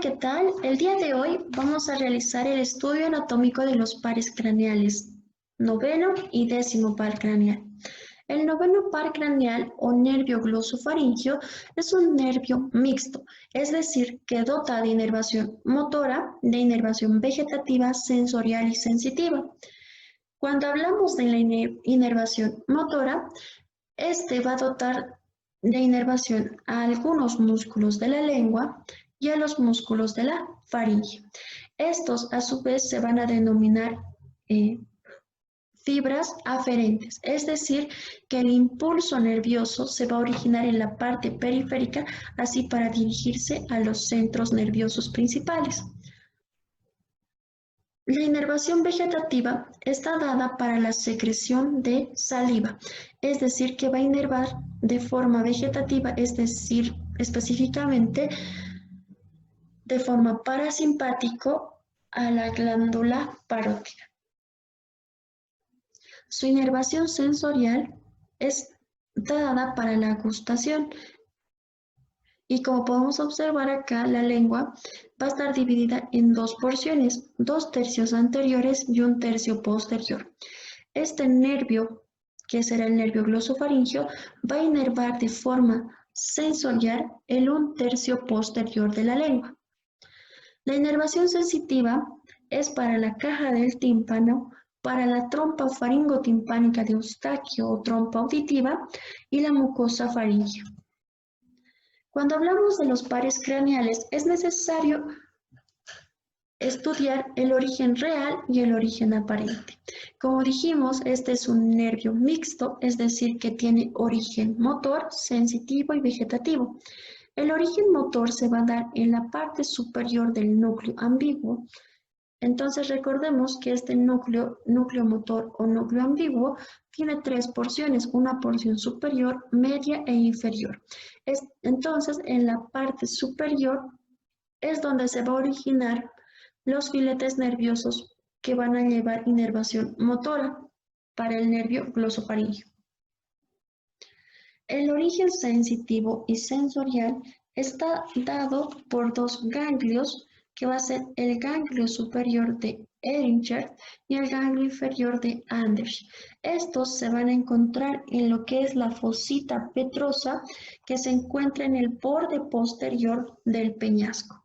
Hola, ¿qué tal? El día de hoy vamos a realizar el estudio anatómico de los pares craneales, noveno y décimo par craneal. El noveno par craneal o nervio glosofaringio es un nervio mixto, es decir, que dota de inervación motora, de inervación vegetativa, sensorial y sensitiva. Cuando hablamos de la inervación motora, este va a dotar de inervación a algunos músculos de la lengua y a los músculos de la faringe. Estos, a su vez, se van a denominar fibras aferentes, es decir, que el impulso nervioso se va a originar en la parte periférica, así para dirigirse a los centros nerviosos principales. La inervación vegetativa está dada para la secreción de saliva, es decir, que va a inervar de forma vegetativa, es decir, específicamente de forma parasimpático a la glándula parótida. Su inervación sensorial es dada para la gustación. Y como podemos observar acá, la lengua va a estar dividida en dos porciones, 2/3 anteriores y 1/3 posterior. Este nervio, que será el nervio glosofaringio, va a inervar de forma sensorial el 1/3 posterior de la lengua. La inervación sensitiva es para la caja del tímpano, para la trompa faringotimpánica de Eustaquio o trompa auditiva y la mucosa faríngea. Cuando hablamos de los pares craneales, es necesario estudiar el origen real y el origen aparente. Como dijimos, este es un nervio mixto, es decir, que tiene origen motor, sensitivo y vegetativo. El origen motor se va a dar en la parte superior del núcleo ambiguo. Entonces recordemos que este núcleo motor o núcleo ambiguo tiene 3 porciones, una porción superior, media e inferior. Entonces en la parte superior es donde se va a originar los filetes nerviosos que van a llevar inervación motora para el nervio glosofaringio. El origen sensitivo y sensorial está dado por dos ganglios, que va a ser el ganglio superior de Ehringer y el ganglio inferior de Anders. Estos se van a encontrar en lo que es la fosita petrosa, que se encuentra en el borde posterior del peñasco.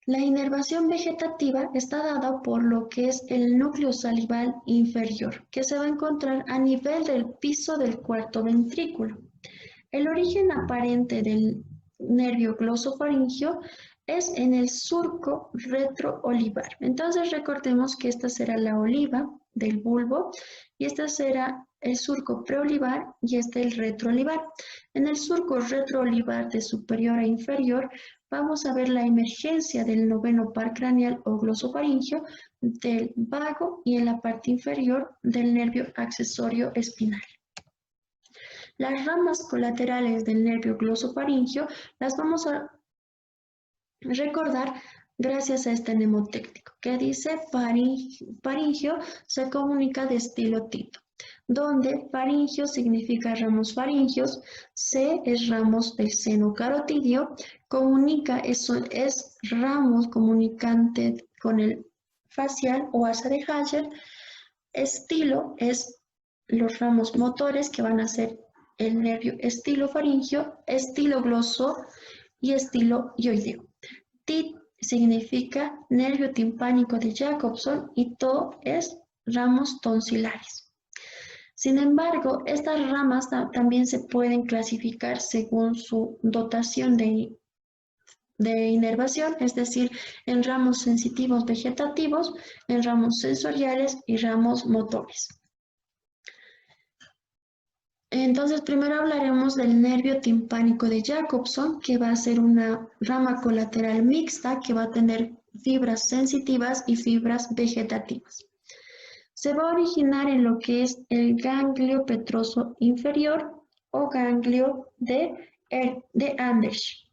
La inervación vegetativa está dada por lo que es el núcleo salival inferior, que se va a encontrar a nivel del piso del cuarto ventrículo. El origen aparente del nervio glosofaringio es en el surco retroolivar. Entonces recordemos que esta será la oliva del bulbo y este será el surco preolivar y este el retroolivar. En el surco retroolivar de superior a inferior vamos a ver la emergencia del noveno par craneal o glosofaringio, del vago y en la parte inferior del nervio accesorio espinal. Las ramas colaterales del nervio glosofaringio las vamos a recordar gracias a este mnemotécnico que dice faringio se comunica de estilo Tito, donde faringio significa ramos faringios, C es ramos del seno carotidio, comunica es ramos comunicante con el facial o asa de Haller, estilo es los ramos motores que van a ser el nervio estilofaringio, estilogloso y estiloioideo. TIT significa nervio timpánico de Jacobson y TO es ramos tonsilares. Sin embargo, estas ramas también se pueden clasificar según su dotación de inervación, es decir, en ramos sensitivos vegetativos, en ramos sensoriales y ramos motores. Entonces, primero hablaremos del nervio timpánico de Jacobson, que va a ser una rama colateral mixta que va a tener fibras sensitivas y fibras vegetativas. Se va a originar en lo que es el ganglio petroso inferior o ganglio de Anders.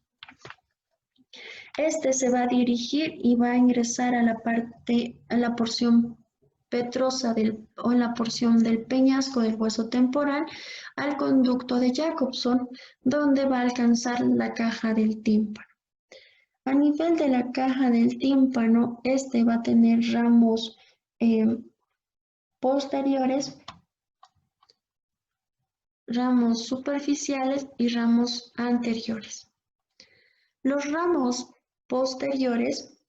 Este se va a dirigir y va a ingresar a la porción petrosa o en la porción del peñasco del hueso temporal al conducto de Jacobson, donde va a alcanzar la caja del tímpano. A nivel de la caja del tímpano, este va a tener ramos posteriores, ramos superficiales y ramos anteriores. Los ramos posteriores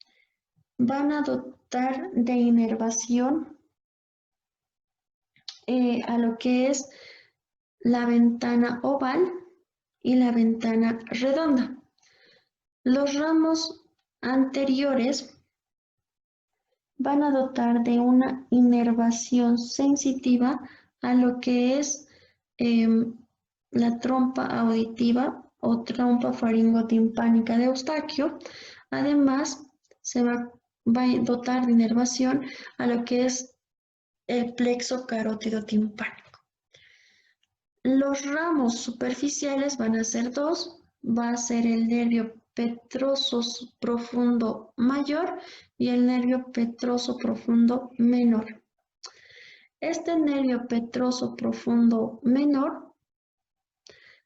van a dotar de inervación a lo que es la ventana oval y la ventana redonda. Los ramos anteriores van a dotar de una inervación sensitiva a lo que es la trompa auditiva o trompa faringotimpánica de Eustaquio. Además, se va a dotar de inervación a lo que es el plexo carótido timpánico. Los ramos superficiales van a ser dos, va a ser el nervio petroso profundo mayor y el nervio petroso profundo menor. Este nervio petroso profundo menor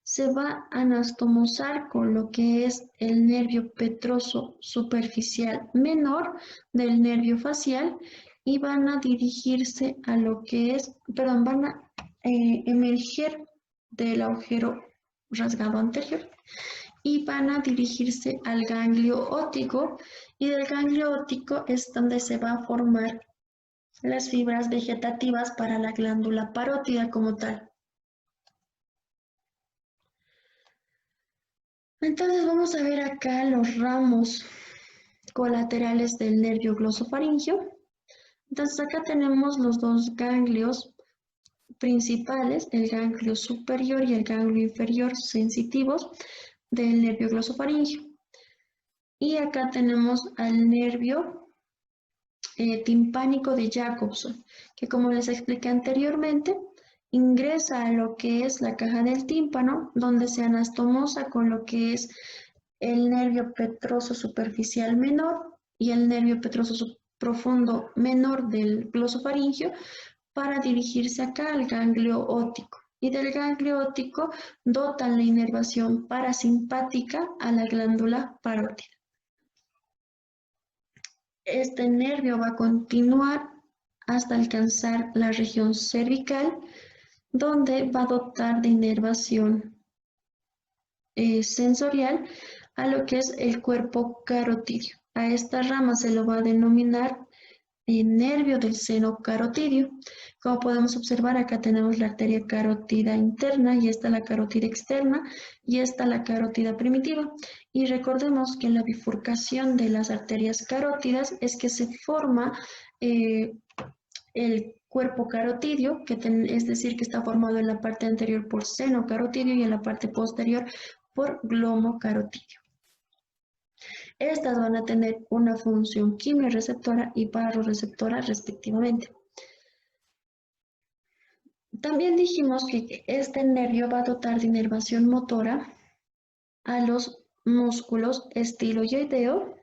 se va a anastomosar con lo que es el nervio petroso superficial menor del nervio facial y van a dirigirse a lo que es, perdón, van a emerger del agujero rasgado anterior y van a dirigirse al ganglio óptico y del ganglio óptico es donde se va a formar las fibras vegetativas para la glándula parótida como tal. Entonces vamos a ver acá los ramos colaterales del nervio glosofaringio. Entonces acá tenemos los dos ganglios principales, el ganglio superior y el ganglio inferior sensitivos del nervio glosofaringio. Y acá tenemos al nervio timpánico de Jacobson, que como les expliqué anteriormente, ingresa a lo que es la caja del tímpano, donde se anastomosa con lo que es el nervio petroso superficial menor y el nervio petroso profundo menor del glosofaringio para dirigirse acá al ganglio óptico. Y del ganglio óptico dotan la inervación parasimpática a la glándula parótida. Este nervio va a continuar hasta alcanzar la región cervical, donde va a dotar de inervación sensorial a lo que es el cuerpo carotidio. A esta rama se lo va a denominar nervio del seno carotidio. Como podemos observar, acá tenemos la arteria carótida interna y esta la carótida externa y esta la carótida primitiva. Y recordemos que en la bifurcación de las arterias carótidas es que se forma el cuerpo carotidio, que es decir, que está formado en la parte anterior por seno carotidio y en la parte posterior por glomo carotidio. Estas van a tener una función quimiorreceptora y barorreceptora respectivamente. También dijimos que este nervio va a dotar de inervación motora a los músculos estiloideo,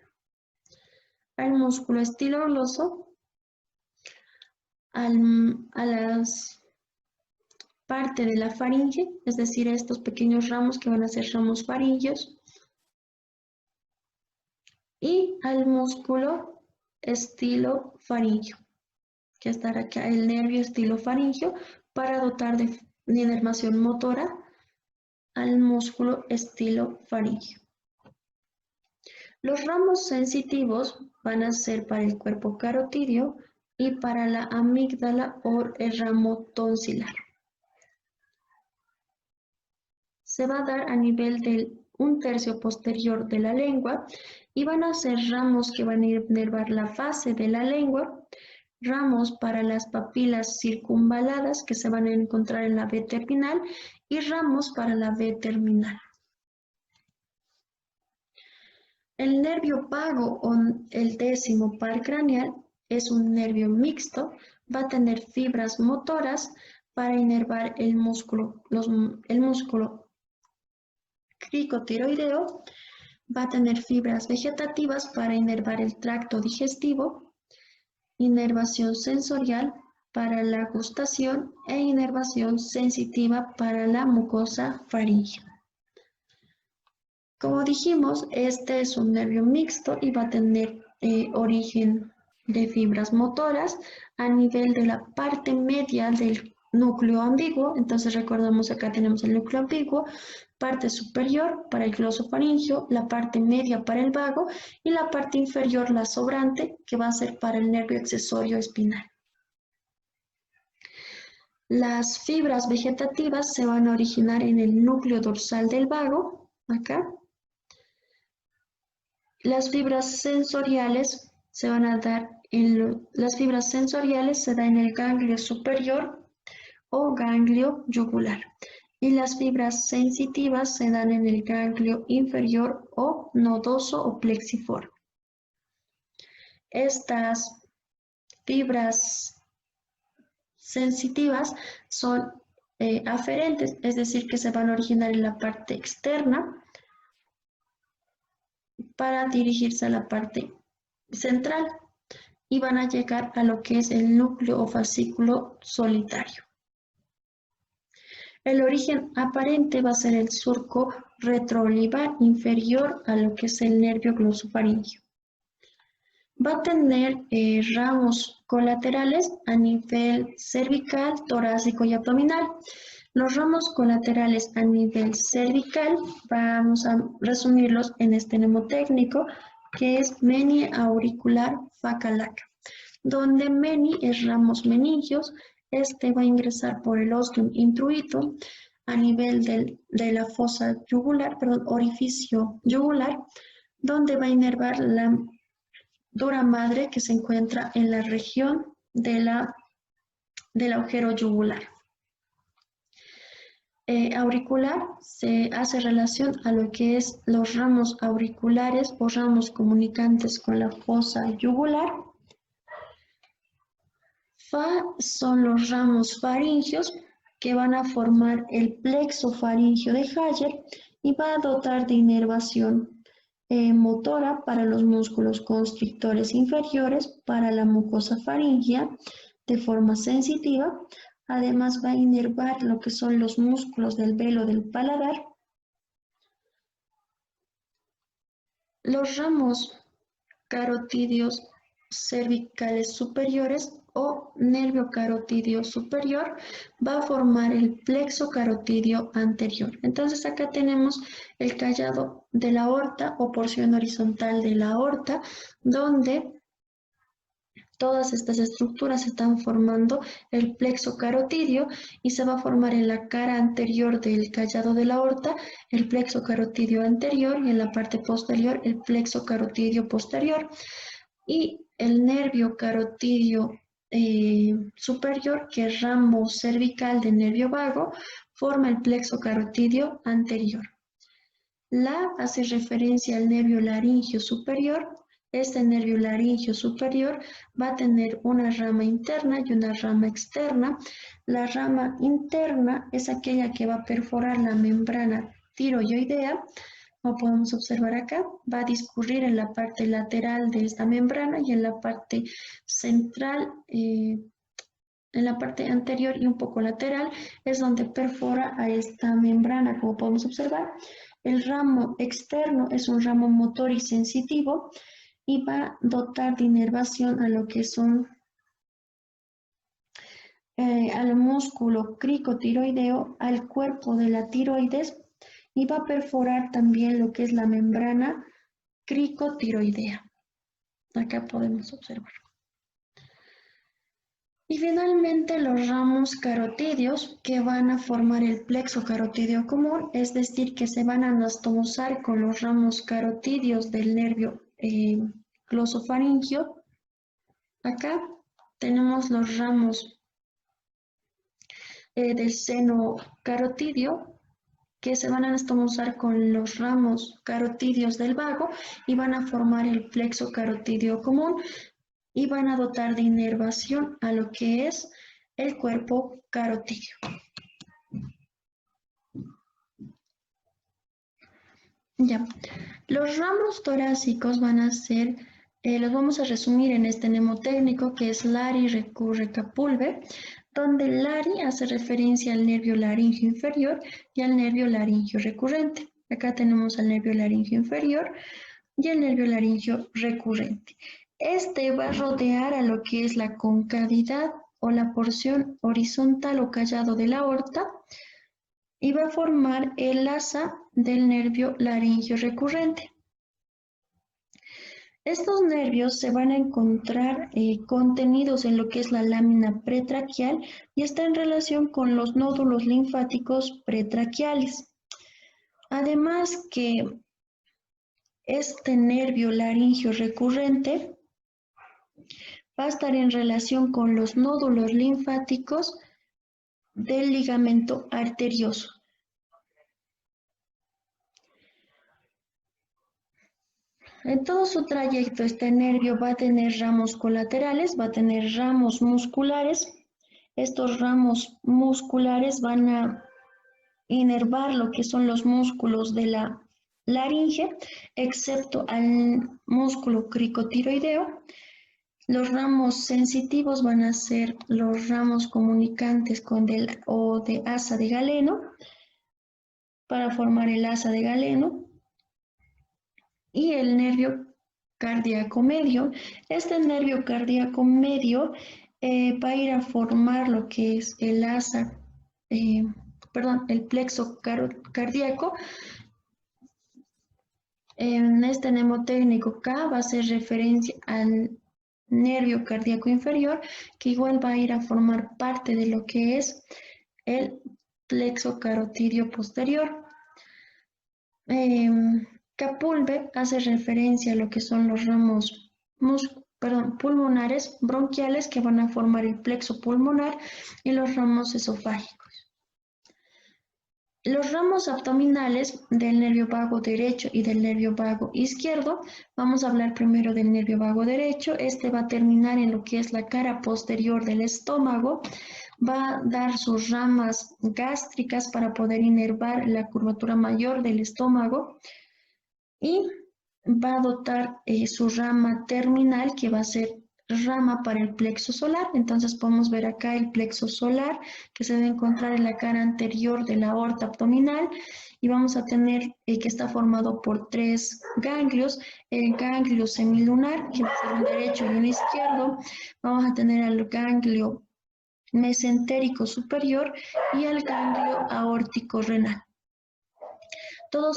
al músculo estilogloso, a las parte de la faringe, es decir, estos pequeños ramos que van a ser ramos faringeos, y al músculo estilofaringeo, que estará acá el nervio estilofaringeo para dotar de inervación motora al músculo estilofaringeo. Los ramos sensitivos van a ser para el cuerpo carotidio y para la amígdala o el ramo tonsilar. Se va a dar a nivel del 1/3 posterior de la lengua y van a ser ramos que van a inervar la fase de la lengua, ramos para las papilas circunvaladas que se van a encontrar en la B terminal y ramos para la B terminal. El nervio vago o el 10º par craneal es un nervio mixto, va a tener fibras motoras para inervar el músculo cricotiroideo, va a tener fibras vegetativas para inervar el tracto digestivo, inervación sensorial para la gustación e inervación sensitiva para la mucosa faríngea. Como dijimos, este es un nervio mixto y va a tener origen de fibras motoras a nivel de la parte media del núcleo ambiguo. Entonces recordamos acá tenemos el núcleo ambiguo, parte superior para el glosofaringio, la parte media para el vago y la parte inferior, la sobrante, que va a ser para el nervio accesorio espinal. Las fibras vegetativas se van a originar en el núcleo dorsal del vago, acá. Las fibras sensoriales se van a dar las fibras sensoriales se dan en el ganglio superior o ganglio yugular y las fibras sensitivas se dan en el ganglio inferior o nodoso o plexiforme. Estas fibras sensitivas son aferentes, es decir, que se van a originar en la parte externa para dirigirse a la parte central y van a llegar a lo que es el núcleo o fascículo solitario. El origen aparente va a ser el surco retroolivar inferior a lo que es el nervio glosofaringio. Va a tener ramos colaterales a nivel cervical, torácico y abdominal. Los ramos colaterales a nivel cervical vamos a resumirlos en este mnemotécnico que es meni auricular facalaca, donde meni es ramos meningios. Este va a ingresar por el ostium intruitum a nivel de la fosa yugular, perdón, orificio yugular, donde va a inervar la dura madre que se encuentra en la región del agujero yugular. Auricular se hace relación a lo que es los ramos auriculares o ramos comunicantes con la fosa yugular. Fa son los ramos faringios que van a formar el plexo faringio de Hayer y va a dotar de inervación motora para los músculos constrictores inferiores, para la mucosa faríngea de forma sensitiva. Además va a inervar lo que son los músculos del velo del paladar. Los ramos carotídeos cervicales superiores o nervio carotídeo superior va a formar el plexo carotídeo anterior. Entonces acá tenemos el callado de la aorta o porción horizontal de la aorta, donde todas estas estructuras están formando el plexo carotídeo y se va a formar en la cara anterior del callado de la aorta el plexo carotídeo anterior y en la parte posterior el plexo carotídeo posterior. Y el nervio carotídeo superior, que es ramo cervical del nervio vago, forma el plexo carotídeo anterior. La hace referencia al nervio laringio superior. Este nervio laringio superior va a tener una rama interna y una rama externa. La rama interna es aquella que va a perforar la membrana tiroidea, como podemos observar acá, va a discurrir en la parte lateral de esta membrana y en la parte central, en la parte anterior y un poco lateral, es donde perfora a esta membrana, como podemos observar. El ramo externo es un ramo motor y sensitivo y va a dotar de inervación a lo que son al músculo cricotiroideo, al cuerpo de la tiroides y va a perforar también lo que es la membrana cricotiroidea. Acá podemos observar. Y finalmente los ramos carotídeos que van a formar el plexo carotídeo común, es decir, que se van a anastomosar con los ramos carotídeos del nervio glosofaringio. Acá tenemos los ramos del seno carotídeo que se van a anastomosar con los ramos carotídeos del vago y van a formar el plexo carotídeo común y van a dotar de inervación a lo que es el cuerpo carotídeo. Ya, los ramos torácicos van a ser, los vamos a resumir en este mnemotécnico que es Lari recurre capulve, donde Lari hace referencia al nervio laringio inferior y al nervio laringio recurrente. Acá tenemos el nervio laringio inferior y el nervio laringio recurrente. Este va a rodear a lo que es la concavidad o la porción horizontal o callado de la aorta y va a formar el asa del nervio laringio recurrente. Estos nervios se van a encontrar contenidos en lo que es la lámina pretraquial y está en relación con los nódulos linfáticos pretraquiales. Además que este nervio laringio recurrente va a estar en relación con los nódulos linfáticos del ligamento arterioso. En todo su trayecto, este nervio va a tener ramos colaterales, va a tener ramos musculares. Estos ramos musculares van a inervar lo que son los músculos de la laringe, excepto al músculo cricotiroideo. Los ramos sensitivos van a ser los ramos comunicantes o de asa de Galeno, para formar el asa de Galeno. Y el nervio cardíaco medio. Este nervio cardíaco medio va a ir a formar lo que es el asa, el plexo cardíaco. En este mnemotécnico K va a hacer referencia al nervio cardíaco inferior, que igual va a ir a formar parte de lo que es el plexo carotidio posterior. Capulve hace referencia a lo que son los ramos pulmonares bronquiales que van a formar el plexo pulmonar y los ramos esofágicos. Los ramos abdominales del nervio vago derecho y del nervio vago izquierdo. Vamos a hablar primero del nervio vago derecho. Este va a terminar en lo que es la cara posterior del estómago. Va a dar sus ramas gástricas para poder inervar la curvatura mayor del estómago y va a dotar su rama terminal, que va a ser rama para el plexo solar. Entonces podemos ver acá el plexo solar que se debe encontrar en la cara anterior de la aorta abdominal, y vamos a tener que está formado por 3 ganglios: el ganglio semilunar, que va a ser un derecho y un izquierdo. Vamos a tener el ganglio mesentérico superior y el ganglio aórtico renal. Todo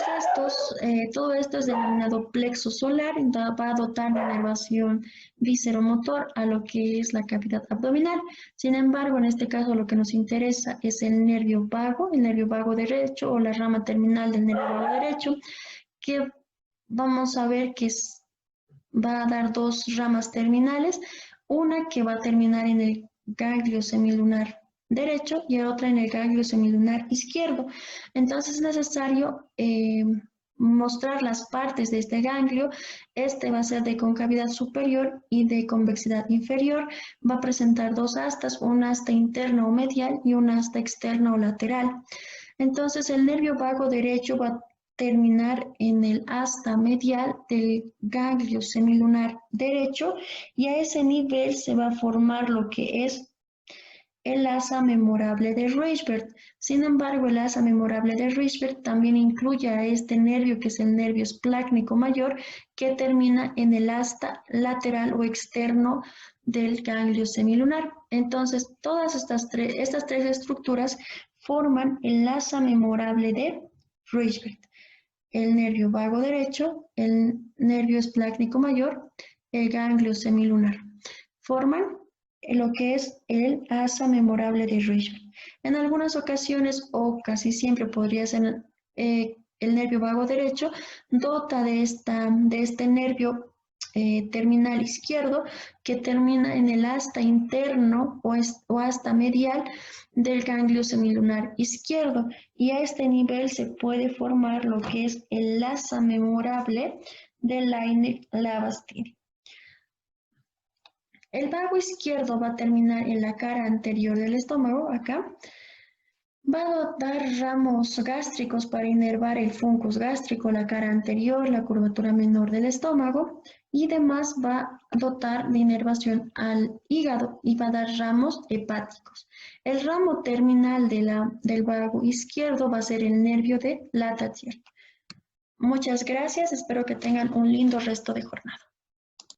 esto es denominado plexo solar, va a dotar de inervación visceromotor a lo que es la cavidad abdominal. Sin embargo, en este caso lo que nos interesa es el nervio vago derecho, o la rama terminal del nervio vago derecho, que vamos a ver que va a dar 2 ramas terminales, una que va a terminar en el ganglio semilunar derecho y otra en el ganglio semilunar izquierdo. Entonces es necesario mostrar las partes de este ganglio. Este va a ser de concavidad superior y de convexidad inferior. Va a presentar 2 astas, una asta interna o medial y una asta externa o lateral. Entonces el nervio vago derecho va a terminar en el asta medial del ganglio semilunar derecho, y a ese nivel se va a formar lo que es el asa memorable de Reichberg. Sin embargo, el asa memorable de Reichberg también incluye a este nervio, que es el nervio esplácnico mayor, que termina en el asta lateral o externo del ganglio semilunar. Entonces, todas estas tres estructuras forman el asa memorable de Reichberg: el nervio vago derecho, el nervio esplácnico mayor, el ganglio semilunar. Forman lo que es el asa memorable de Reichberg. En algunas ocasiones, o casi siempre podría ser el nervio vago derecho, dota de este nervio terminal izquierdo, que termina en el asta interno o asta medial del ganglio semilunar izquierdo, y a este nivel se puede formar lo que es el asa memorable de Laine-Lavastini. El vago izquierdo va a terminar en la cara anterior del estómago, acá. Va a dar ramos gástricos para inervar el funcus gástrico, la cara anterior, la curvatura menor del estómago, y demás va a dotar de inervación al hígado y va a dar ramos hepáticos. El ramo terminal del vago izquierdo va a ser el nervio de Latavier. Muchas gracias, espero que tengan un lindo resto de jornada.